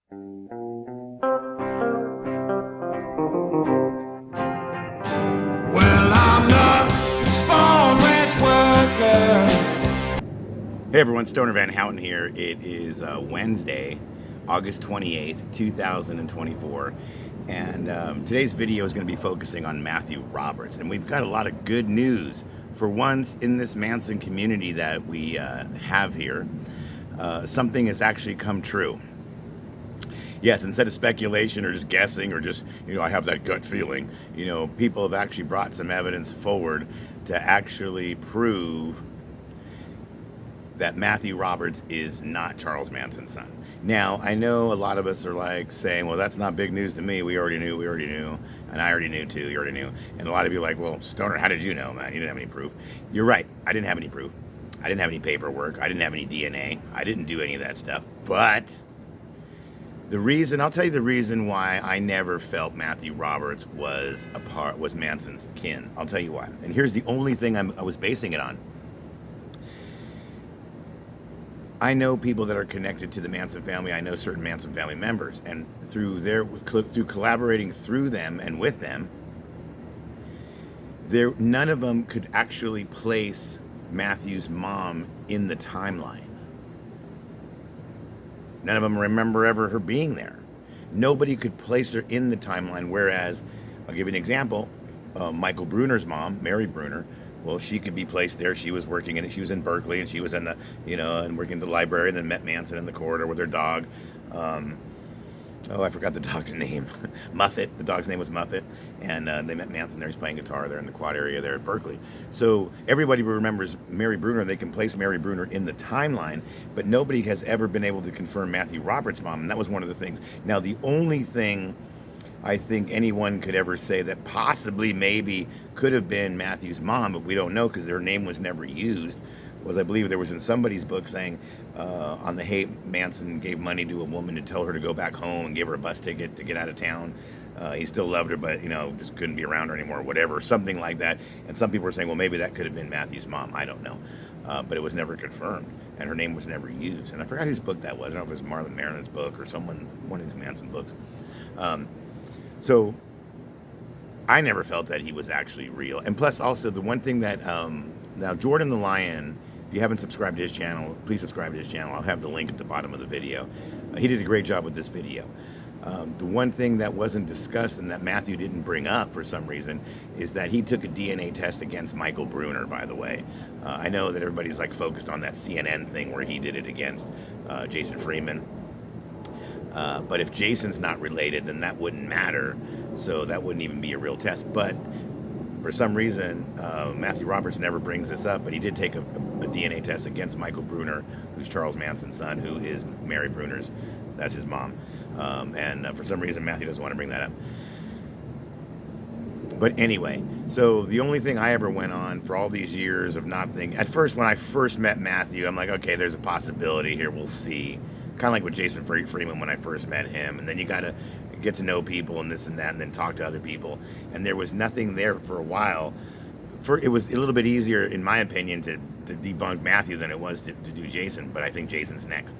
Well, I'm not a spawn ranch worker. Hey everyone, Stoner Van Houten here. It is Wednesday, August 28th, 2024, and today's video is going to be focusing on Mathew Roberts, and we've got a lot of good news for once in this Manson community that we have here. Something has actually come true. Yes, instead of speculation or just guessing or just, I have that gut feeling, people have actually brought some evidence forward to actually prove that Mathew Roberts is not Charles Manson's son. Now, I know a lot of us are like saying, well, that's not big news to me. We already knew. And I already knew too, you already knew. And a lot of you are like, well, Stoner, how did you know, man? You didn't have any proof. You're right, I didn't have any proof. I didn't have any paperwork. I didn't have any DNA. I didn't do any of that stuff. But I'll tell you the reason why I never felt Mathew Roberts was Manson's kin. I'll tell you why. And here's the only thing I was basing it on. I know people that are connected to the Manson family. I know certain Manson family members, and through collaborating through them and with them, none of them could actually place Mathew's mom in the timeline. None of them remember ever her being there. Nobody could place her in the timeline. Whereas, I'll give you an example. Michael Bruner's mom, Mary Bruner. Well, she could be placed there. She was working in it. She was in Berkeley, and she was in the, and working in the library, and then met Manson in the corridor with her dog. I forgot the dog's name. Muffet. The dog's name was Muffet. And they met Manson there. He's playing guitar there in the quad area there at Berkeley. So everybody remembers Mary Bruner. They can place Mary Bruner in the timeline, but nobody has ever been able to confirm Mathew Roberts' mom, and that was one of the things. Now, the only thing I think anyone could ever say that possibly maybe could have been Mathew's mom, but we don't know because their name was never used, was I believe there was in somebody's book saying on the hate, Manson gave money to a woman to tell her to go back home and give her a bus ticket to get out of town. He still loved her, but, just couldn't be around her anymore, whatever, something like that. And some people were saying, well, maybe that could have been Mathew's mom. I don't know. But it was never confirmed, and her name was never used. And I forgot whose book that was. I don't know if it was Marlon Maron's book or one of these Manson books. So I never felt that he was actually real. And plus, also, the one thing that, now Jordan the Lion, if you haven't subscribed to his channel, please subscribe to his channel. I'll have the link at the bottom of the video. He did a great job with this video. The one thing that wasn't discussed and that Mathew didn't bring up for some reason is that he took a DNA test against Michael Bruner, by the way. I know that everybody's like focused on that CNN thing where he did it against Jason Freeman. But if Jason's not related, then that wouldn't matter. So that wouldn't even be a real test. But for some reason, Mathew Roberts never brings this up, but he did take a DNA test against Michael Bruner, who's Charles Manson's son, who is Mary Bruner's, that's his mom. And for some reason, Mathew doesn't want to bring that up. But anyway, so the only thing I ever went on for all these years of not thinking, at first, when I first met Mathew, I'm like, okay, there's a possibility here, we'll see. Kind of like with Jason Freeman when I first met him. And then you got to get to know people and this and that, and then talk to other people. And there was nothing there for a while. It was a little bit easier, in my opinion, to debunk Mathew than it was to do Jason. But I think Jason's next.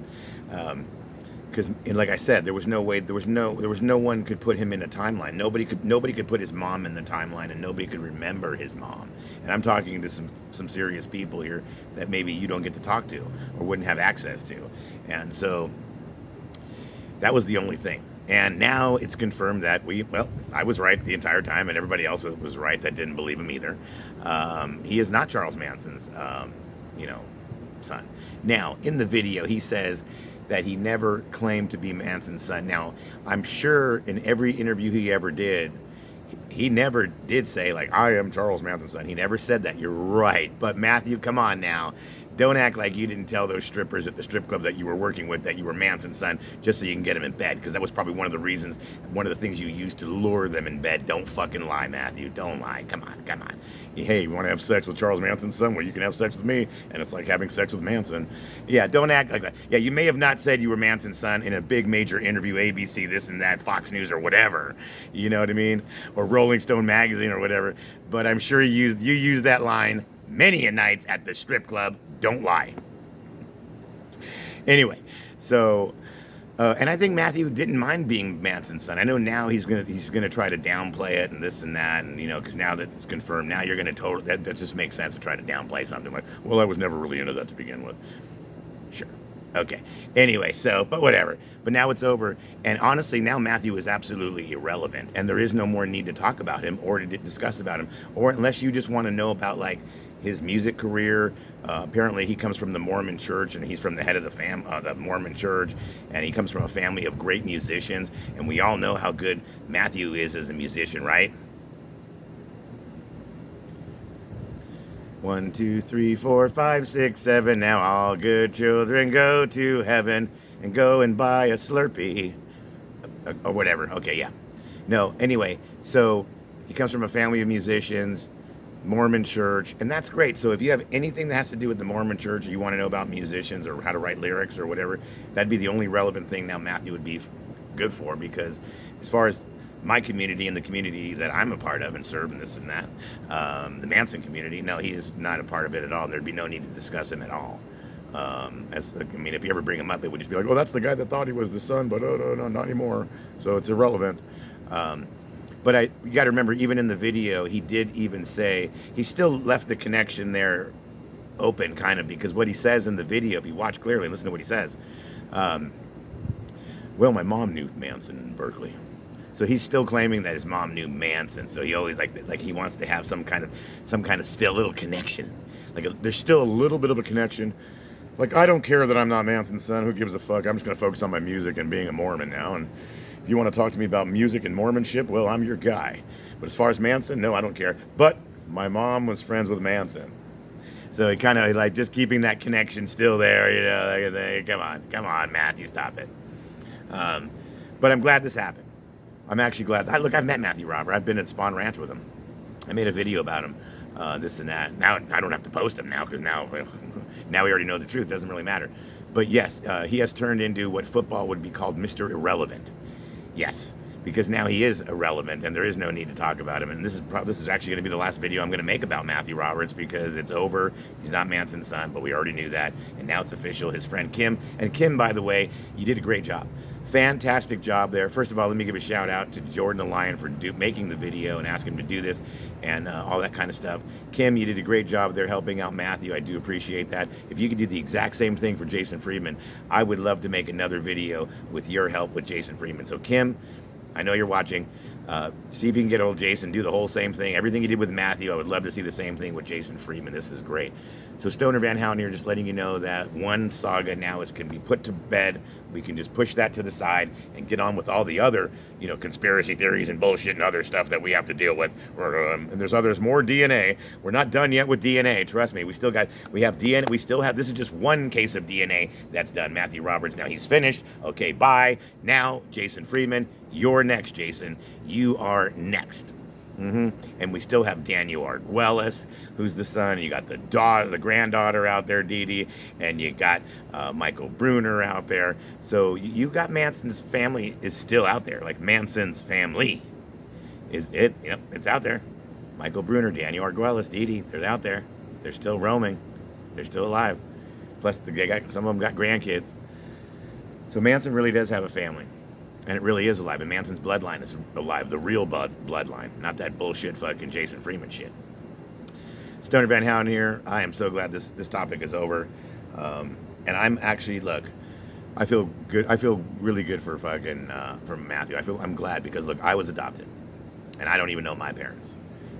Because, like I said, there was no one could put him in a timeline. Nobody could put his mom in the timeline, and nobody could remember his mom. And I'm talking to some serious people here that maybe you don't get to talk to or wouldn't have access to. And so that was the only thing. And now it's confirmed that I was right the entire time, and everybody else was right that didn't believe him either. He is not Charles Manson's, son. Now, in the video, he says that he never claimed to be Manson's son. Now, I'm sure in every interview he ever did, he never did say, like, I am Charles Manson's son. He never said that. You're right. But Mathew, come on now. Don't act like you didn't tell those strippers at the strip club that you were working with that you were Manson's son just so you can get him in bed, because that was probably one of the things you used to lure them in bed. Don't fucking lie, Mathew. Don't lie. Come on. Hey, you want to have sex with Charles Manson's son? Well, you can have sex with me, and it's like having sex with Manson. Yeah, don't act like that. Yeah, you may have not said you were Manson's son in a big major interview, ABC, this and that, Fox News or whatever. You know what I mean? Or Rolling Stone magazine or whatever. But I'm sure you used that line many a nights at the strip club. Don't lie. Anyway, so And I think Matthew didn't mind being Manson's son. I know now he's gonna try to downplay it and this and that, and because now that it's confirmed, now you're gonna totally that just makes sense to try to downplay something like, well, I was never really into that to begin with. Sure. Okay. Anyway, so, but whatever. But now it's over. And honestly, now Matthew is absolutely irrelevant. And there is no more need to talk about him or to discuss about him. Or unless you just want to know about, like, his music career. Apparently, he comes from the Mormon church, and he's from the head of the Mormon church. And he comes from a family of great musicians. And we all know how good Matthew is as a musician, right? 1, 2, 3, 4, 5, 6, 7. Now all good children go to heaven and go and buy a Slurpee. Or whatever. Okay, yeah. No, anyway, so he comes from a family of musicians, Mormon church, and that's great. So if you have anything that has to do with the Mormon church, or you want to know about musicians or how to write lyrics or whatever, that'd be the only relevant thing now Matthew would be good for, because as far as my community and the community that I'm a part of and serve and this and that, the Manson community, no, he is not a part of it at all. There'd be no need to discuss him at all. If you ever bring him up, it would just be like, oh, that's the guy that thought he was the son, but no, not anymore. So it's irrelevant. But you got to remember, even in the video, he did even say, he still left the connection there open, kind of, because what he says in the video, if you watch clearly and listen to what he says, well, my mom knew Manson in Berkeley. So he's still claiming that his mom knew Manson. So he always like he wants to have some kind of still little connection. There's still a little bit of a connection. Like, I don't care that I'm not Manson's son. Who gives a fuck? I'm just going to focus on my music and being a Mormon now. And if you want to talk to me about music and Mormonship, well, I'm your guy. But as far as Manson, no, I don't care. But my mom was friends with Manson. So he kind of like just keeping that connection still there, like, come on, Matthew, stop it. But I'm glad this happened. I'm actually glad. I've met Mathew Roberts. I've been at Spawn Ranch with him. I made a video about him, this and that. Now I don't have to post him now, because now we already know the truth. It doesn't really matter. But yes, he has turned into what football would be called Mr. Irrelevant. Yes, because now he is irrelevant, and there is no need to talk about him. And this is actually going to be the last video I'm going to make about Mathew Roberts, because it's over. He's not Manson's son, but we already knew that, and now it's official. His friend Kim, and Kim, by the way, you did a great job. Fantastic job there. First of all, let me give a shout out to Jordan the Lion for making the video and asking him to do this and all that kind of stuff. Kim, you did a great job there helping out Matthew. I do appreciate that. If you could do the exact same thing for Jason Friedman, I would love to make another video with your help with Jason Friedman. So Kim, I know you're watching. See if you can get old Jason, do the whole same thing. Everything you did with Matthew, I would love to see the same thing with Jason Friedman. This is great. So Stoner Van Houten here, just letting you know that one saga now can be put to bed. We can just push that to the side and get on with all the other, conspiracy theories and bullshit and other stuff that we have to deal with. And there's more DNA. We're not done yet with DNA. Trust me. We have DNA. This is just one case of DNA that's done. Mathew Roberts, now he's finished. Okay, bye. Now, Jason Friedman, you're next, Jason. You are next. And we still have Daniel Arguelles, who's the son. You got the granddaughter out there, Dee Dee, and you got Michael Bruner out there. So you got Manson's family is still out there. Like, Manson's family it's out there. Michael Bruner, Daniel Arguelles, Dee Dee, they're out there. They're still roaming. They're still alive. Plus, some of them got grandkids. So Manson really does have a family. And it really is alive. And Manson's bloodline is alive. The real bloodline. Not that bullshit fucking Jason Friedman shit. Stoner Van Houten here. I am so glad this topic is over. And I'm actually, look, I feel good. I feel really good for Mathew. I'm glad, because, look, I was adopted. And I don't even know my parents.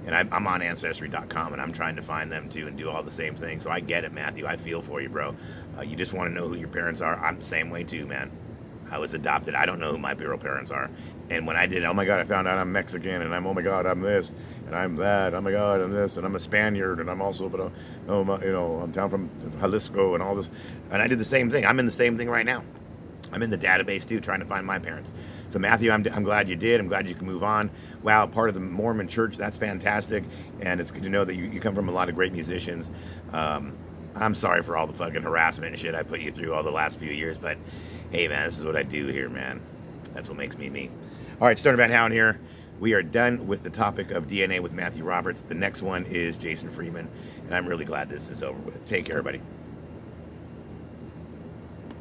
And I'm on Ancestry.com, and I'm trying to find them too and do all the same things. So I get it, Mathew. I feel for you, bro. You just want to know who your parents are. I'm the same way too, man. I was adopted. I don't know who my real parents are. And when I did, oh my God, I found out I'm Mexican, and oh my God, I'm this, and I'm that. Oh my God, I'm this, and I'm a Spaniard, and I'm also, I'm down from Jalisco and all this. And I did the same thing. I'm in the same thing right now. I'm in the database too, trying to find my parents. So Mathew, I'm glad you did. I'm glad you can move on. Wow, part of the Mormon church, that's fantastic. And it's good to know that you come from a lot of great musicians. I'm sorry for all the fucking harassment and shit I put you through all the last few years, but hey, man, this is what I do here, man. That's what makes me me. All right, Stoner Van Houten here. We are done with the topic of DNA with Mathew Roberts. The next one is Jason Friedman, and I'm really glad this is over with. Take care, everybody.